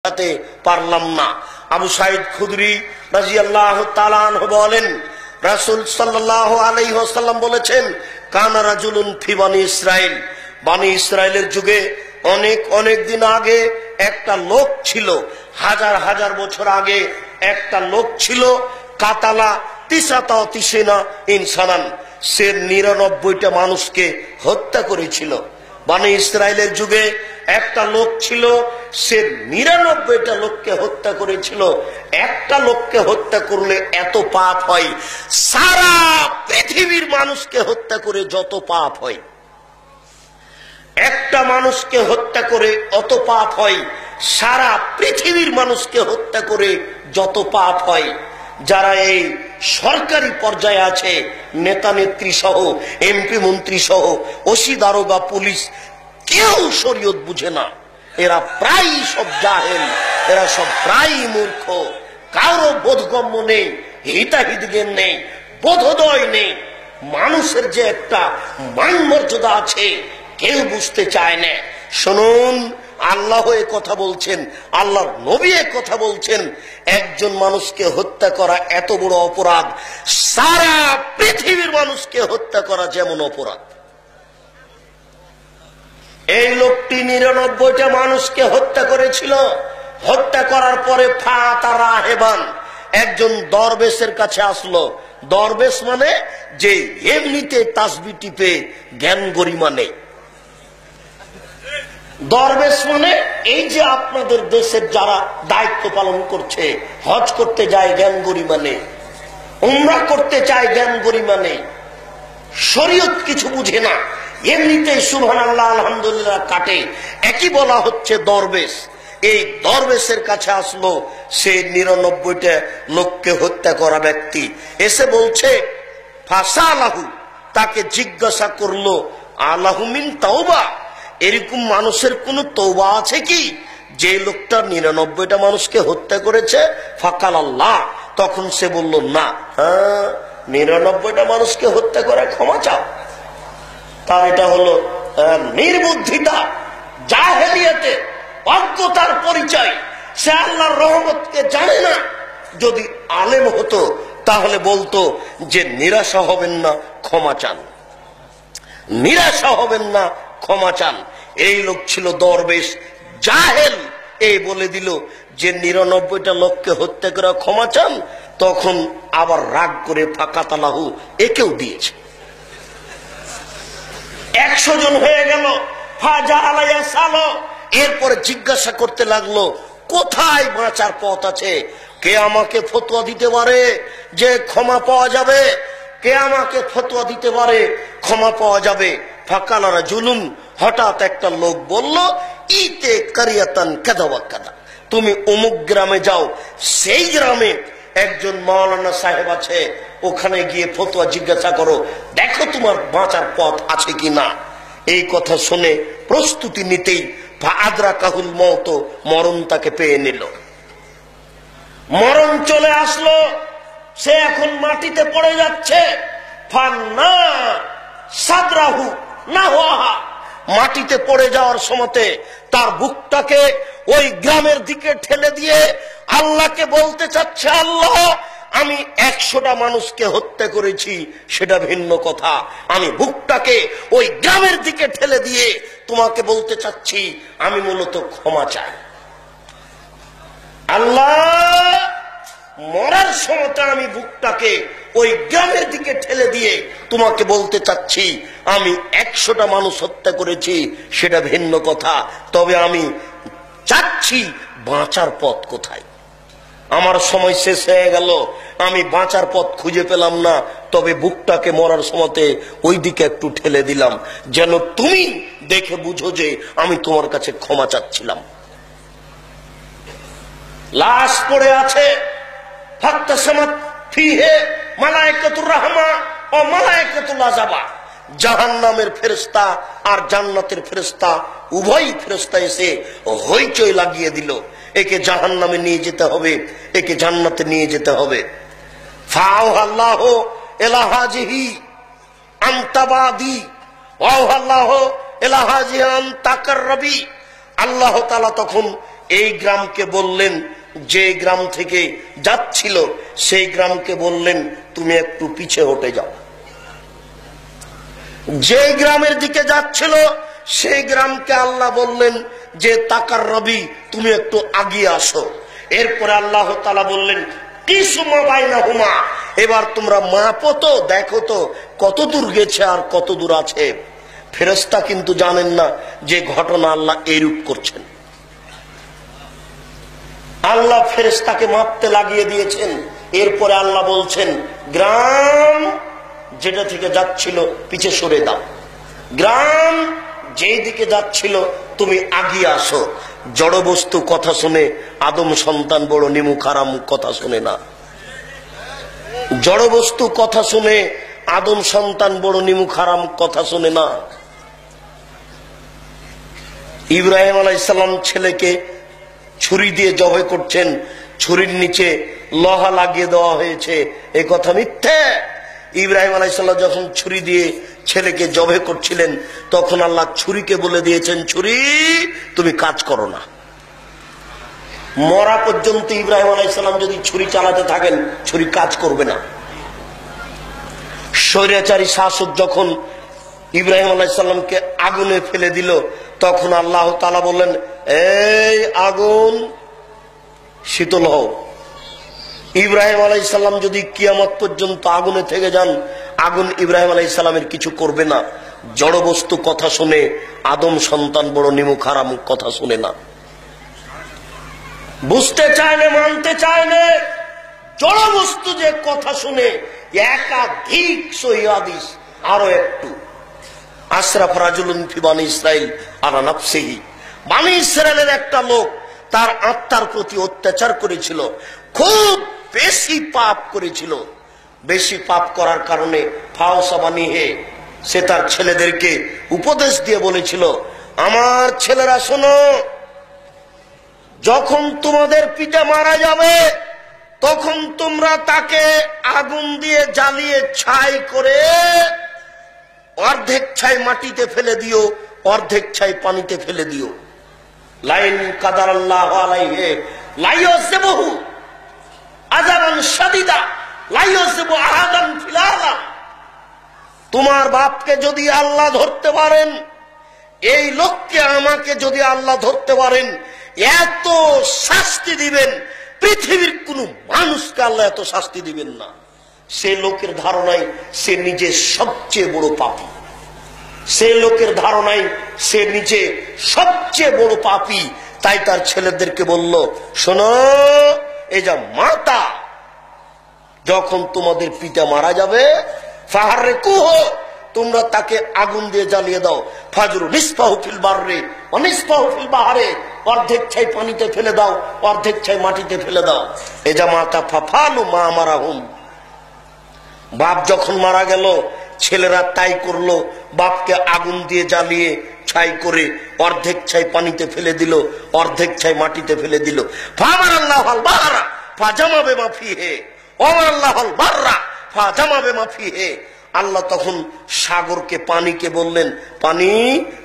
সাথে পারলাম না। আবু সাঈদ খুদরি রাদিয়াল্লাহু তাআলা আনহু বলেন, রাসূল সাল্লাল্লাহু আলাইহি ওয়াসাল্লাম বলেছেন, কানা রাজুলুন ফি বানি ইসরাইল, বানি ইসরাইলের যুগে অনেক দিন আগে একটা লোক ছিল, হাজার হাজার বছর আগে একটা লোক ছিল, কাতালা তিসাতা ইনসানান, সে 99টা মানুষকে হত্যা করেছিল। বানি ইসরাইলের যুগে একটা লোক ছিল, সে 99টা লোককে হত্যা করেছিল। একটা লোককে হত্যা করলে এত পাপ হয়, সারা পৃথিবীর মানুষকে হত্যা করে যত পাপ হয়। একটা মানুষকে হত্যা করে অত পাপ হয়, সারা পৃথিবীর মানুষকে হত্যা করে যত পাপ হয়। যারা এই সরকারি পর্যায়ে আছে, নেতা নেত্রী সহ, এমপি মন্ত্রী সহ, ওসি দারোগা পুলিশ, কেউ শরীয়ত বুঝে না। এরা প্রায় সব জাহেল, এরা সব প্রায় মূর্খ, কারো বোধগম্য নেই, হিতাহিত জ্ঞান নেই, বোধোদয় নেই। মানুষের যে একটা মান মর্যাদা আছে কেউ বুঝতে চায় না। শুনুন, আল্লাহ এ কথা বলছেন, আল্লাহর নবী এ কথা বলছেন, একজন মানুষকে হত্যা করা এত বড় অপরাধ, সারা পৃথিবীর মানুষকে হত্যা করা যেমন অপরাধ। এই লোকটি 99টা মানুষকে হত্যা করেছিল। হত্যা করার পরে ফাতারা হেবান, একজন দরবেশের কাছে আসলো। দরবেশ মানে যে এমনিতে তাসবিহ টিপে জ্ঞান গরিমা নেই। দরবেশ মানে এই যে আপনাদের দেশের যারা দায়িত্ব পালন করছে, হজ করতে যায় জ্ঞান গরিমা নেই, উমরা করতে চায় জ্ঞান গরিমা নেই, শরীয়ত কিছু বুঝে না, এমনিতেই সুবহানাল্লাহ আলহামদুলিল্লাহ কাটে, একই বলা হচ্ছে দরবেশ। এই দরবেশের কাছে আসলো সে 99টা লোককে হত্যা করা ব্যক্তি। এসে বলছে, ফাসালাহু, তাকে জিজ্ঞাসা করলো, আলাহু মিন তাওবা, এরকম মানুষের কোন তওবা আছে কি যে লোকটা 99টা মানুষকে হত্যা করেছে? ফাকাল আল্লাহ, তখন সে বলল, না। হ্যাঁ, 99টা মানুষকে হত্যা করে ক্ষমা চাও। তার এটা হলো নির্বুদ্ধিতা, জাহেলিয়াতে অজ্ঞতার পরিচয়। সে আল্লাহর রহমতকে জানে না। যদি আলেম হতো তাহলে বলতো যে নিরাশা হবেন না, ক্ষমা চান, নিরাশা হবেন না, ক্ষমা চান। এই লোক ছিল দরবেশ, জাহেল। এই বলে দিল যে 99টা লোককে হত্যা করে ক্ষমা চান। তখন আবার রাগ করে ফাকাতালাহু, একেও দিয়েছে। 100 জন হয়ে গেল। ফাজা আলাইয়া সালো, এরপরে জিজ্ঞাসা করতে লাগলো, কোথায় বাঁচার পথ আছে? কে আমাকে ফতোয়া দিতে পারে যে ক্ষমা পাওয়া যাবে? কে আমাকে ফতোয়া দিতে পারে ক্ষমা পাওয়া যাবে? ফাকালারা জুলুম, হঠাৎ একটা লোক বলল, ইতে কারিয়াতান কাদা ওয়া কাদা, তুমি অমুক গ্রামে যাও, সেই গ্রামে একজন মাওলানা সাহেব আছে, ওখানে গিয়ে ফতোয়া জিজ্ঞাসা করো, দেখো তোমার বাঁচার পথ আছে কিনা। এই কথা শুনে প্রস্তুতি নিতেই আদরাকাহুল মওত, মরণ তাকে পেয়ে নিল। মরণ চলে আসলো, সে এখন মাটিতে পড়ে যাচ্ছে। ফান্না সাদরাহু নাহওয়াহা, মাটিতে পড়ে যাওয়ার সময়তে তার বুকটাকে ওই গ্রামের দিকে ঠেলে দিয়ে আল্লাহকে বলতে চাচ্ছে, আল্লাহ, আমি 100টা মানুষকে হত্যা করেছি, সেটা ভিন্ন কথা, আমি বুকটাকে ওই গ্রামের দিকে ঠেলে দিয়ে তোমাকে বলতে চাচ্ছি, আমি মূলত ক্ষমা চাই। আল্লাহ, মরার সময়টা আমি বুকটাকে ওই গ্রামের দিকে ঠেলে দিয়ে তোমাকে বলতে চাচ্ছি, আমি 100টা মানুষ হত্যা করেছি, সেটা ভিন্ন কথা, তবে আমি চাচ্ছি বাঁচার পথ কোথায়। আমার সময় শেষ হয়ে গেল, আমি বাঁচার পথ খুঁজে পেলাম না, তবে বুকটাকে মরার সময়তে ওই দিকে একটু ঠেলে দিলাম, যেন তুমি দেখে বুঝো যে আমি তোমার কাছে ক্ষমা চাচ্ছিলাম। লাশ পড়ে আছে, ফাত্তাসামাত ফিহে মালায়েকাতুর রাহমা ও মালায়েকাতুল আযাবা, জাহান্নামের ফেরেশতা আর জান্নাতের ফেরেশতা উভয় ফেরেশতা এসে হইচই লাগিয়ে দিল, একে জাহান্নামে নিয়ে যেতে হবে, একে জান্নাতে নিয়ে যেতে হবে। ফাআল্লাহু ইলা হাজিহি আনতাবাদি ওয়া আল্লাহু ইলা হাজিহি আনতাকাররবি, আল্লাহ তাআলা তখন এই গ্রামকে বললেন, যে গ্রাম থেকে যাচ্ছিল সেই গ্রামকে বললেন তুমি একটু পিছে হটে যাও। যে গ্রামের দিকে যাচ্ছিল সেই গ্রামকে আল্লাহ বললেন যে তাকার রবি তুমি একটু আগিয়ে আসো। এরপরে আল্লাহ তাআলা বললেন কিসমা বাইনাহুমা, এবার তোমরা মাপো তো, দেখো তো কত দূর গেছে আর কত দূর আছে। ফেরেশতা কিন্তু জানেন না যে ঘটনা আল্লাহ এরূপ করছেন। আল্লাহ ফেরেশতাকে মাপতে লাগিয়ে দিয়েছেন। এরপরে আল্লাহ বলছেন গ্রাম যেটা থেকে যাচ্ছিল পিছে সরে দাও, গ্রাম যেই দিকে যাচ্ছিল তুমি আগিয়ে আসো। জড় বস্তু কথা শুনে আদম সন্তান বড় নিমুখ হারাম কথা শুনে না। জড় বস্তু কথা শুনে আদম সন্তান বড় নিমুখ হারাম কথা শুনে না। ইব্রাহিম আলাইহিস সালাম ছেলেকে ছুরি দিয়ে জবাই করছেন, ছুরির নিচে লোহা লাগিয়ে দেওয়া হয়েছে, এ কথা মিথ্যে। ইব্রাহিম আলাইহিস সালাম যখন ছুরি দিয়ে ছেলেকে জবাই করছিলেন তখন আল্লাহ ছুরিকে বলে দিয়েছেন ছুরি তুমি কাজ করো না। মরা পর্যন্ত ইব্রাহিম আলাইহিস সালাম যদি ছুরি চালাতে থাকেন ছুরি কাজ করবে না। স্বৈরাচারী শাসক যখন ইব্রাহিম আলাইহিস সালামকে আগুনে ফেলে দিল তখন আল্লাহ তাআলা বললেন এই আগুন শীতল হও। ইব্রাহিম আলাইহিস সালাম যদি কিয়ামত পর্যন্ত আগুনে থেকে যান আগুন ইব্রাহিম আলাইহিস সালামের কিছু করবে না। জড় বস্তু কথা শুনে আদম সন্তান বড় নিমুখ হারাম কথা শুনে না। বুঝতে চায় না, মানতে চায় না। জড় বস্তু যে কথা শুনে একাধিক সহিহ হাদিস। আরো একটু আশরাফ রাজুলুন ফি বানি ইসরাইল আলা নাফসিহি, বানি ইসরাইলের একটা লোক তার আত্মার প্রতি অত্যাচার করেছিল, খুব বেশি পাপ করেছিল। বেশি পাপ করার কারণে ফাওসাবানিহে, সে তার ছেলেদেরকে উপদেশ দিয়ে বলেছিল আমার ছেলেরা শোনো, যখন তোমাদের পিতা মারা যাবে তখন তোমরা তাকে আগুন দিয়ে জ্বালিয়ে ছাই করে অর্ধেক ছাই মাটিতে ফেলে দিও, অর্ধেক ছাই পানিতে ফেলে দিও। লাইন কাদারাল্লাহু আলাইহি লাইয়াসবহু আযাবান শাদীদা লাইয়াসবু আহাদান ফিল আলাম। তোমার বাপকে যদি আল্লাহ ধরতে পারেন, এই লোককে আমাকে যদি আল্লাহ ধরতে পারেন, এত শাস্তি দিবেন পৃথিবীর কোন মানুষকে আল্লাহ এত শাস্তি দিবেন না। সে লোকের ধারণায় সে নিজে সবচেয়ে বড় পাপী। সে লোকের ধারণায় সে নিজে সবচেয়ে বড় পাপী। তাই তার ছেলেদেরকে বলল শোনো, এই যা মাতা, যখন তোমাদের পিতা মারা যাবে ফাহাররিকুহু, তোমরা তাকে আগুন দিয়ে জ্বালিয়ে দাও। ফাজরু নিসফাহু ফিল বাররি ওয়া নিসফাহু ফিল বাহরি, অর্ধেক ছাই পানিতে ফেলে দাও, অর্ধেক ছাই মাটিতে ফেলে দাও। এ যা মাতা ফাফালু মা মারাহুম। বাপ যখন মারা গেল ছেলেরা তাই করলো, বাপকে আগুন দিয়ে জ্বালিয়ে ছাই করে অর্ধেক ছাই পানিতে ফেলে দিল, অর্ধেক ছাই মাটিতে ফেলে দিল। ফামারাল্লাহুল বাহরা ফাজামা বিমা ফিহি ওয়ামারাল্লাহুল বাররা ফাজামা বিমা ফিহি। আল্লাহ তখন সাগরকে, পানিকে বললেন পানি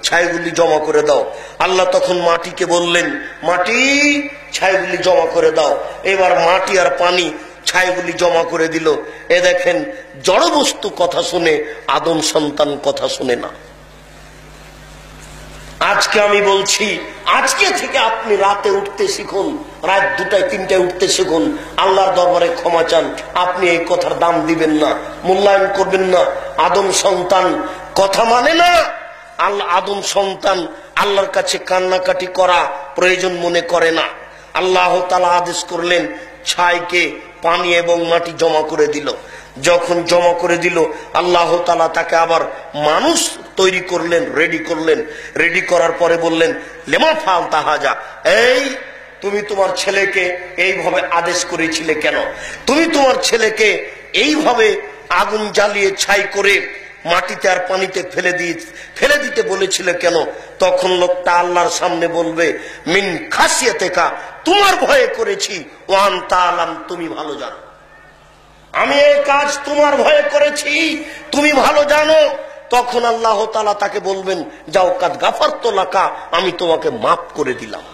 ছাইগুলি জমা করে দাও। আল্লাহ তখন মাটিকে বললেন মাটি ছাইগুলি জমা করে দাও। এবার মাটি আর পানি ছাইগুলি জমা করে দিল। এ দেখেন জড় বস্তু কথা শুনে আদম সন্তান কথা শুনে না। আজকে আমি বলছি, আজকে থেকে আপনি রাতে উঠতে শিখুন, রাত 2টায় 3টায় উঠতে শিখুন, আল্লাহর দরবারে ক্ষমা চান। আপনি এই কথার দাম দিবেন না, মূল্যায়ন করবেন না। আদম সন্তান কথা মানে না। আল্লাহ আদম সন্তান আল্লাহর কাছে কান্নাকাটি করা প্রয়োজন মনে করে না। আল্লাহ তাআলা আদেশ করলেন ছাইকে পানি এবং মাটি জমা করে দিল। যখন জমা করে দিল আল্লাহ তাআলা তাকে আবার মানুষ তৈরি করলেন, রেডি করলেন। রেডি করার পরে বললেন লেমা ফালতা হাজা, এই তুমি তোমার ছেলেকে এইভাবে আদেশ করেছিলে কেন? তুমি তোমার ছেলেকে এইভাবে আগুন জ্বালিয়ে ছাই করে মাটিতে আর পানিতে ফেলে দিতে বলেছিলে কেন? তখন লোকটা আল্লাহর সামনে বলবে মিন খাসিয়াতিকা, তোমার ভয়ে করেছি, ওয়ান তাআলাম, তুমি ভালো জানো। আমি এই কাজ তোমার ভয়ে করেছি, তুমি ভালো জানো। তখন আল্লাহ তাআলা তাকে বলবেন যাও কাদ গাফারতু লাকা, আমি তোমাকে মাফ করে দিলাম।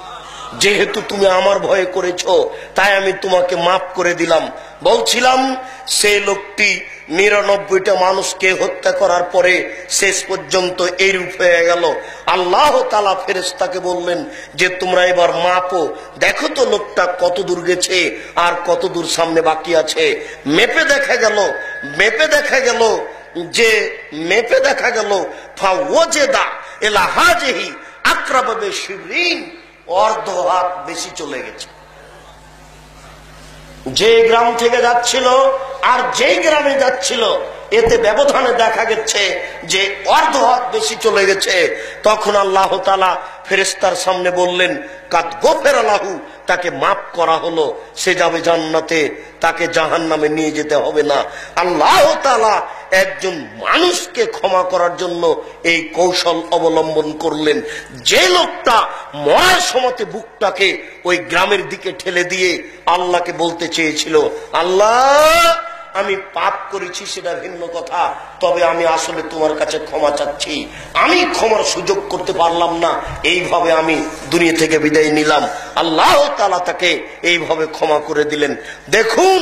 যেহেতু তুমি আমার ভয়ে করেছো তাই আমি তোমাকে মাফ করে দিলাম। বলছিলাম সেই লোকটি ৯৯টা মানুষকে হত্যা করার পরে শেষ পর্যন্ত এইরূপ হয়ে গেল। আল্লাহ তাআলা ফেরেশতাকে বললেন যে তোমরা এবার মাপো, দেখো তো লোকটা কত দূর গেছে আর কত দূর সামনে বাকি আছে। মেপে দেখা গেল ফাওয়াজেদা ইলা হাজিহি আকরাবা বিশিবরিন, অর্ধ হাত বেশি চলে গেছে। যে গ্রাম থেকে যাচ্ছিল আর যেই গ্রামে যাচ্ছিল এতে ব্যবধানে দেখা গেছে যে অর্ধ হাত বেশি চলে গেছে। তখন আল্লাহ তাআলা ফেরেশতার সামনে বললেন কাদ গোফেরা লাহু, তাকে মাফ করা হলো, সে যাবে জান্নাতে, তাকে জাহান্নামে নিয়ে যেতে হবে না। আল্লাহ তাআলা একজন মানুষকে ক্ষমা করার জন্য এই কৌশল অবলম্বন করলেন। যে লোকটা মরার সময়তে বুকটাকে ওই গ্রামের দিকে ঠেলে দিয়ে আল্লাহকে বলতে চেয়েছিল আল্লাহ আমি পাপ করেছি সেটা ভিন্ন কথা, তবে আমি আসলে তোমার কাছে ক্ষমা চাচ্ছি, আমি ক্ষমার সুযোগ করতে পারলাম না, এইভাবে আমি দুনিয়া থেকে বিদায় নিলাম। আল্লাহ তাআলা তাকে এইভাবে ক্ষমা করে দিলেন। দেখুন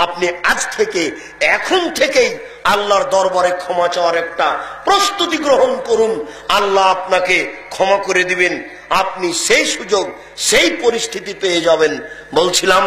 আপনি আজ থেকে এখন থেকেই আল্লাহর দরবারে ক্ষমা চাওয়ার একটা প্রস্তুতি গ্রহণ করুন। আল্লাহ আপনাকে ক্ষমা করে দিবেন, আপনি সেই সুযোগ সেই পরিস্থিতি পেয়ে যাবেন। বলছিলাম